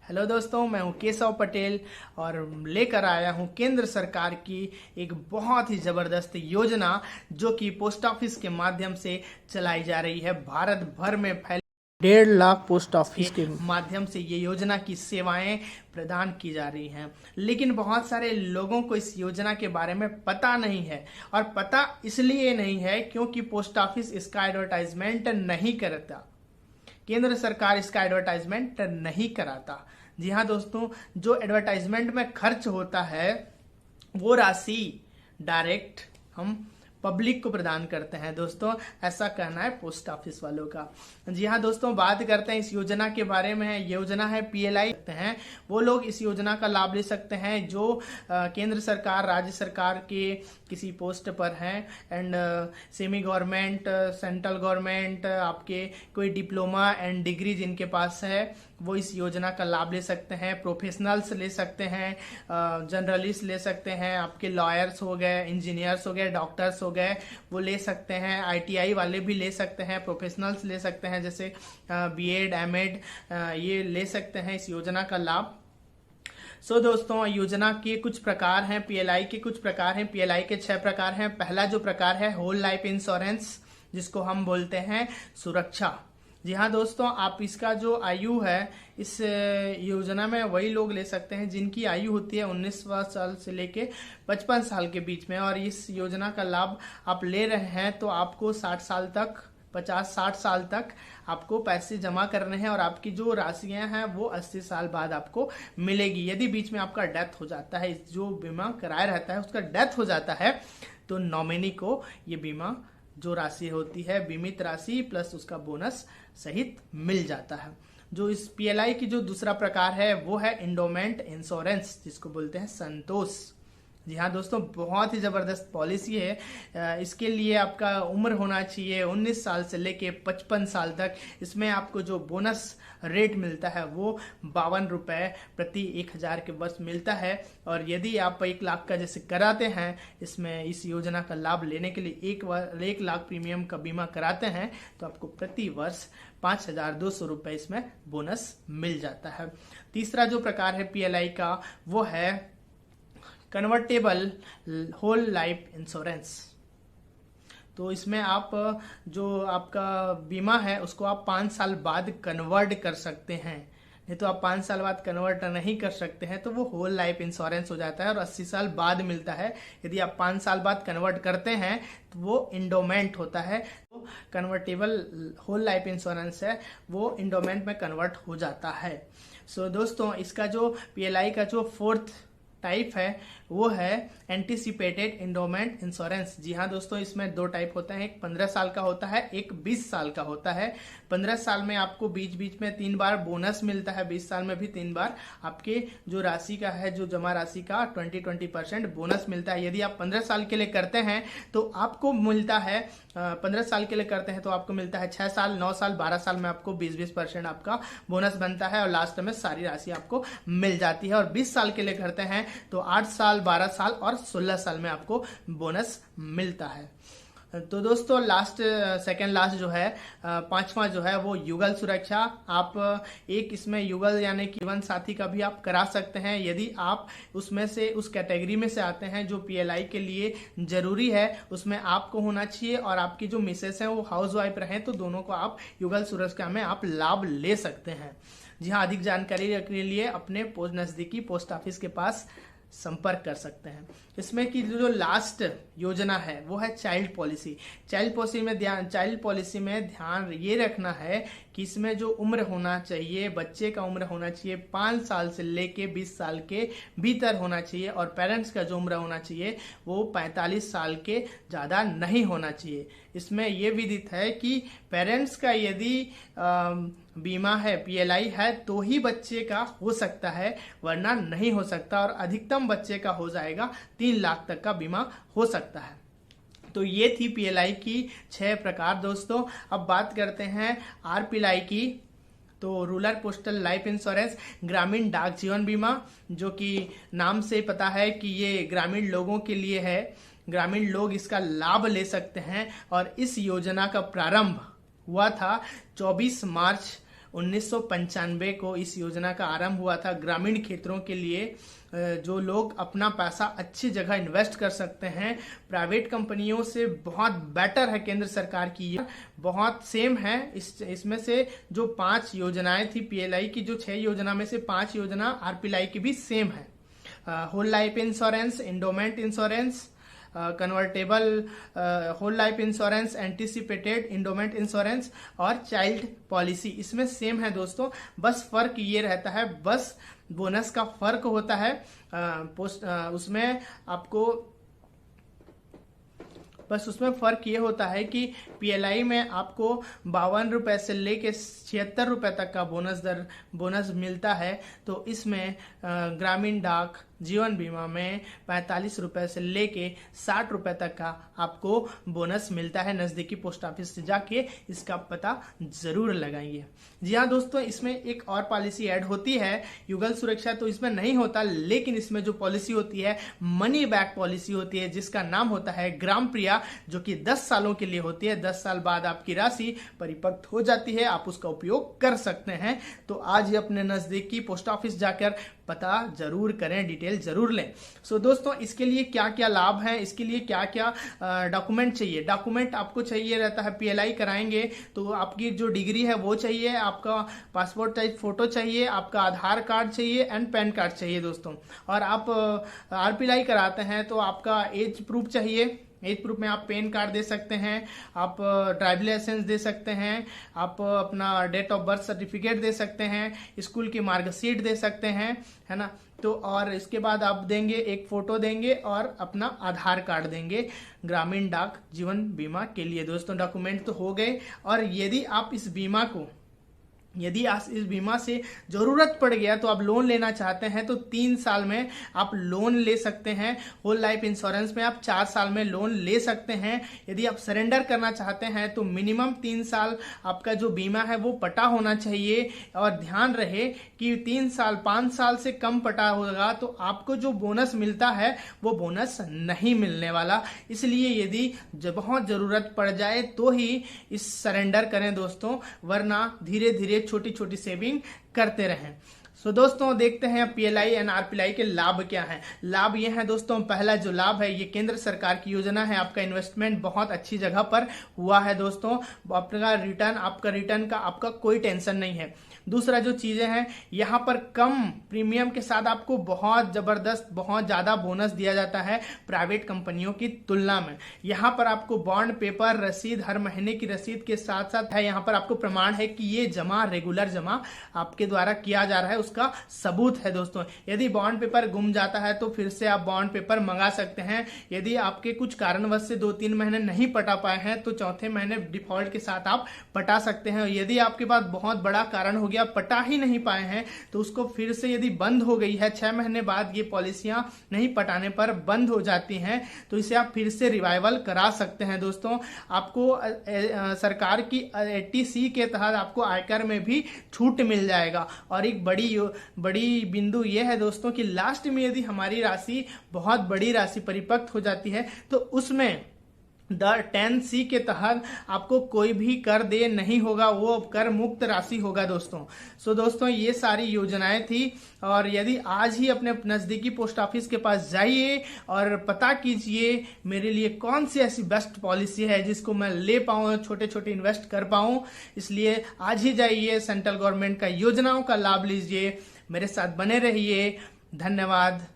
Hello दोस्तों, मैं हूं केशव पटेल और लेकर आया हूं केंद्र सरकार की एक बहुत ही ज़बरदस्त योजना जो कि पोस्ट ऑफिस के माध्यम से चलाई जा रही है। भारत भर में फैले 1.5 लाख पोस्ट ऑफिस के माध्यम से ये योजना की सेवाएं प्रदान की जा रही हैं। लेकिन बहुत सारे लोगों को इस योजना के बारे में पता नहीं है, और पता इसलिए नहीं है क्योंकि पोस्ट ऑफिस इसका एडवर्टाइजमेंट नहीं करता। केंद्र सरकार इसका एडवर्टाइजमेंट नहीं कराता। जी हाँ दोस्तों, जो एडवर्टाइजमेंट में खर्च होता है वो राशि डायरेक्ट हम पब्लिक को प्रदान करते हैं। दोस्तों, ऐसा कहना है पोस्ट ऑफिस वालों का। जी हाँ दोस्तों, बात करते हैं इस योजना के बारे में। योजना है पीएलआई हैं, वो लोग इस योजना का लाभ ले सकते हैं जो केंद्र सरकार, राज्य सरकार के किसी पोस्ट पर हैं, and semi government, central government, आपके कोई डिप्लोमा एंड डिग्री जिनके पास है वो इस योजना का लाभ ले सकते हैं। प्रोफेशनल्स ले सकते हैं, जर्नलिस्ट ले सकते हैं, आपके लॉयर्स हो गए, इंजीनियर्स हो गए, डॉक्टर्स हो गए, वो ले सकते हैं। आईटीआई वाले भी ले सकते हैं, प्रोफेशनल्स ले सकते हैं जैसे बीएड, एमएड, ये ले सकते हैं इस योजना का लाभ। दोस्तों, योजना के कुछ प्रकार हैं, पीएलआई के कुछ प्रकार हैं। पीएलआई के 6 प्रकार हैं। पहला जो प्रकार है होल लाइफ इंश्योरेंस, जिसको हम बोलते हैं सुरक्षा। जी हाँ दोस्तों, आप इसका जो आयु है इस योजना में वही लोग ले सकते हैं जिनकी आयु होती है 19 साल से लेके 55 साल के बीच में। और इस योजना का लाभ आप ले रहे हैं तो आपको 60 साल तक, 50-60 साल तक आपको पैसे जमा करने हैं, और आपकी जो राशियां हैं वो 80 साल बाद आपको मिलेगी। यदि बीच में आपका डेथ हो जाता है, जो बीमा कराया रहता है उसका डेथ हो जाता है, तो नॉमिनी को ये बीमा जो राशि होती है, बीमित राशि प्लस उसका बोनस सहित मिल जाता है। जो इस पीएलआई की जो दूसरा प्रकार है वो है इंडोमेंट इंश्योरेंस, जिसको बोलते हैं संतोष। जी हाँ दोस्तों, बहुत ही ज़बरदस्त पॉलिसी है। इसके लिए आपका उम्र होना चाहिए 19 साल से लेके 55 साल तक। इसमें आपको जो बोनस रेट मिलता है वो 52 रुपये प्रति 1000 के वर्ष मिलता है। और यदि आप 1 लाख का जैसे कराते हैं, इसमें इस योजना का लाभ लेने के लिए 1 लाख प्रीमियम का बीमा कराते हैं तो आपको प्रति वर्ष 5200 रुपये इसमें बोनस मिल जाता है। तीसरा जो प्रकार है पीएलआई का वो है कन्वर्टेबल होल लाइफ इंश्योरेंस। तो इसमें आप जो आपका बीमा है उसको आप 5 साल बाद कन्वर्ट कर सकते हैं। नहीं तो आप 5 साल बाद कन्वर्ट नहीं कर सकते हैं तो वो होल लाइफ इंश्योरेंस हो जाता है और 80 साल बाद मिलता है। यदि आप 5 साल बाद कन्वर्ट करते हैं तो वो इंडोमेंट होता है। तो कन्वर्टेबल होल लाइफ इंश्योरेंस है वो इंडोमेंट में कन्वर्ट हो जाता है। दोस्तों, इसका जो पीएलआई का जो 4th टाइप है वो है एंटीसिपेटेड इंडोमेंट इंश्योरेंस। जी हाँ दोस्तों, इसमें 2 टाइप होते हैं, एक 15 साल का होता है, एक 20 साल का होता है। 15 साल में आपको बीच बीच में 3 बार बोनस मिलता है, 20 साल में भी 3 बार आपके जो राशि का है, जो जमा राशि का 20% बोनस मिलता है। यदि आप 15 साल के लिए करते हैं तो आपको मिलता है 15 साल के लिए करते हैं तो आपको मिलता है 6 साल, 9 साल, 12 साल में आपको 20% आपका बोनस बनता है और लास्ट में सारी राशि आपको मिल जाती है। और 20 साल के लिए करते हैं तो 8 साल, 12 साल और 16 साल में आपको बोनस मिलता है। तो दोस्तों, सेकेंड लास्ट जो है, 5वां जो है वो युगल सुरक्षा। आप एक इसमें युगल यानी कि जीवन साथी का भी आप करा सकते हैं यदि आप उसमें से उस कैटेगरी में से आते हैं जो पीएलआई के लिए जरूरी है। उसमें आपको होना चाहिए और आपकी जो मिसेस हैं वो हाउस वाइफ रहें, तो दोनों को आप युगल सुरक्षा में आप लाभ ले सकते हैं। जी हाँ, अधिक जानकारी के लिए अपने नजदीकी पोस्ट ऑफिस के पास संपर्क कर सकते हैं। इसमें की जो लास्ट योजना है वो है चाइल्ड पॉलिसी। चाइल्ड पॉलिसी में ध्यान ये रखना है कि इसमें जो उम्र होना चाहिए, बच्चे का उम्र होना चाहिए 5 साल से लेके 20 साल के भीतर होना चाहिए, और पेरेंट्स का जो उम्र होना चाहिए वो 45 साल के ज़्यादा नहीं होना चाहिए। इसमें ये विदित है कि पेरेंट्स का यदि बीमा है, पीएलआई है, तो ही बच्चे का हो सकता है, वरना नहीं हो सकता। और अधिकतम बच्चे का हो जाएगा 3 लाख तक का बीमा हो सकता है। तो ये थी पीएलआई की 6 प्रकार। दोस्तों, अब बात करते हैं आरपीएलआई की। तो रूरल पोस्टल लाइफ इंश्योरेंस, ग्रामीण डाक जीवन बीमा, जो कि नाम से पता है कि ये ग्रामीण लोगों के लिए है। ग्रामीण लोग इसका लाभ ले सकते हैं और इस योजना का प्रारंभ हुआ था 24 मार्च 1995 को इस योजना का आरंभ हुआ था। ग्रामीण क्षेत्रों के लिए जो लोग अपना पैसा अच्छी जगह इन्वेस्ट कर सकते हैं, प्राइवेट कंपनियों से बहुत बेटर है केंद्र सरकार की, ये बहुत सेम है। इसमें से जो 5 योजनाएं थी पीएलआई की, जो 6 योजना में से 5 योजना आरपीएलआई की भी सेम है। Whole life insurance, endowment insurance, convertible whole life insurance, anticipated endowment insurance और चाइल्ड पॉलिसी, इसमें सेम है दोस्तों। बस फर्क ये रहता है, बस बोनस का फर्क होता है। उसमें आपको बस उसमें फर्क ये होता है कि पीएलआई में आपको 52 रुपए से लेके 76 रुपए तक का बोनस मिलता है, तो इसमें ग्रामीण डाक जीवन बीमा में 45 रुपए से लेके 60 रुपए तक का आपको बोनस मिलता है। नजदीकी पोस्ट ऑफिस से जाके इसका पता जरूर लगाइए। जी हाँ दोस्तों, इसमें एक और पॉलिसी ऐड होती है, युगल सुरक्षा, तो इसमें नहीं होता, लेकिन इसमें जो पॉलिसी होती है मनी बैक पॉलिसी होती है, जिसका नाम होता है ग्राम प्रिया, जो कि 10 सालों के लिए होती है। 10 साल बाद आपकी राशि परिपक्व हो जाती है, आप उसका उपयोग कर सकते हैं। तो आज ही अपने नजदीकी पोस्ट ऑफिस जाकर पता जरूर करें, डिटेल जरूर लें। सो दोस्तों, इसके लिए क्या क्या लाभ हैं, इसके लिए क्या क्या डॉक्यूमेंट चाहिए। डॉक्यूमेंट आपको चाहिए रहता है, पीएलआई कराएंगे तो आपकी जो डिग्री है वो चाहिए, आपका पासपोर्ट साइज फोटो चाहिए, आपका आधार कार्ड चाहिए एंड पैन कार्ड चाहिए दोस्तों। और आप आरपीएलआई कराते हैं तो आपका एज प्रूफ चाहिए। एज प्रूफ में आप पैन कार्ड दे सकते हैं, आप ड्राइविंग लाइसेंस दे सकते हैं, आप अपना डेट ऑफ बर्थ सर्टिफिकेट दे सकते हैं, स्कूल की मार्कशीट दे सकते हैं, है ना। तो और इसके बाद आप देंगे, एक फोटो देंगे और अपना आधार कार्ड देंगे ग्रामीण डाक जीवन बीमा के लिए। दोस्तों, डॉक्यूमेंट तो हो गए। और यदि आप इस बीमा से जरूरत पड़ गया तो आप लोन लेना चाहते हैं तो 3 साल में आप लोन ले सकते हैं। होल लाइफ इंश्योरेंस में आप 4 साल में लोन ले सकते हैं। यदि आप सरेंडर करना चाहते हैं तो मिनिमम 3 साल आपका जो बीमा है वो पटा होना चाहिए। और ध्यान रहे कि 3 साल 5 साल से कम पटा होगा तो आपको जो बोनस मिलता है वो बोनस नहीं मिलने वाला। इसलिए यदि बहुत जरूरत पड़ जाए तो ही इस सरेंडर करें दोस्तों, वरना धीरे धीरे छोटी छोटी सेविंग करते रहें। सो दोस्तों, देखते हैं पीएलआई एंड आरपीएलआई के लाभ क्या हैं। लाभ ये है दोस्तों, पहला जो लाभ है, ये केंद्र सरकार की योजना है, आपका इन्वेस्टमेंट बहुत अच्छी जगह पर हुआ है दोस्तों। आपका रिटर्न का आपका कोई टेंशन नहीं है। दूसरा जो चीजें हैं, यहाँ पर कम प्रीमियम के साथ आपको बहुत जबरदस्त, बहुत ज्यादा बोनस दिया जाता है प्राइवेट कंपनियों की तुलना में। यहाँ पर आपको बॉन्ड पेपर रसीद, हर महीने की रसीद के साथ साथ है, यहाँ पर आपको प्रमाण है कि ये जमा रेगुलर जमा आपके द्वारा किया जा रहा है, उसका सबूत है दोस्तों। यदि बॉन्ड पेपर गुम जाता है तो फिर से आप बॉन्ड पेपर मंगा सकते हैं। यदि आपके कुछ कारणवश से 2-3 महीने नहीं पटा पाए हैं तो चौथे महीने डिफॉल्ट के साथ आप पटा सकते हैं। यदि आपके पास बहुत बड़ा कारण हो गया, पटा ही नहीं पाए हैं, तो उसको फिर से यदि बंद हो गई है, 6 महीने बाद ये पॉलिसियां नहीं पटाने पर बंद हो जाती हैं, तो इसे आप फिर से रिवाइवल करा सकते हैं दोस्तों। आपको सरकार की 80C के तहत आपको आयकर में भी छूट मिल जाएगा। और एक बड़ी बिंदु यह है दोस्तों कि लास्ट में यदि हमारी राशि, बहुत बड़ी राशि परिपक्व हो जाती है तो उसमें 10C के तहत आपको कोई भी कर दे नहीं होगा, वो कर मुक्त राशि होगा दोस्तों। सो दोस्तों, ये सारी योजनाएं थी। और यदि आज ही अपने नजदीकी पोस्ट ऑफिस के पास जाइए और पता कीजिए मेरे लिए कौन सी ऐसी बेस्ट पॉलिसी है जिसको मैं ले पाऊं, छोटे छोटे इन्वेस्ट कर पाऊं। इसलिए आज ही जाइए, सेंट्रल गवर्नमेंट का योजनाओं का लाभ लीजिए, मेरे साथ बने रहिए। धन्यवाद।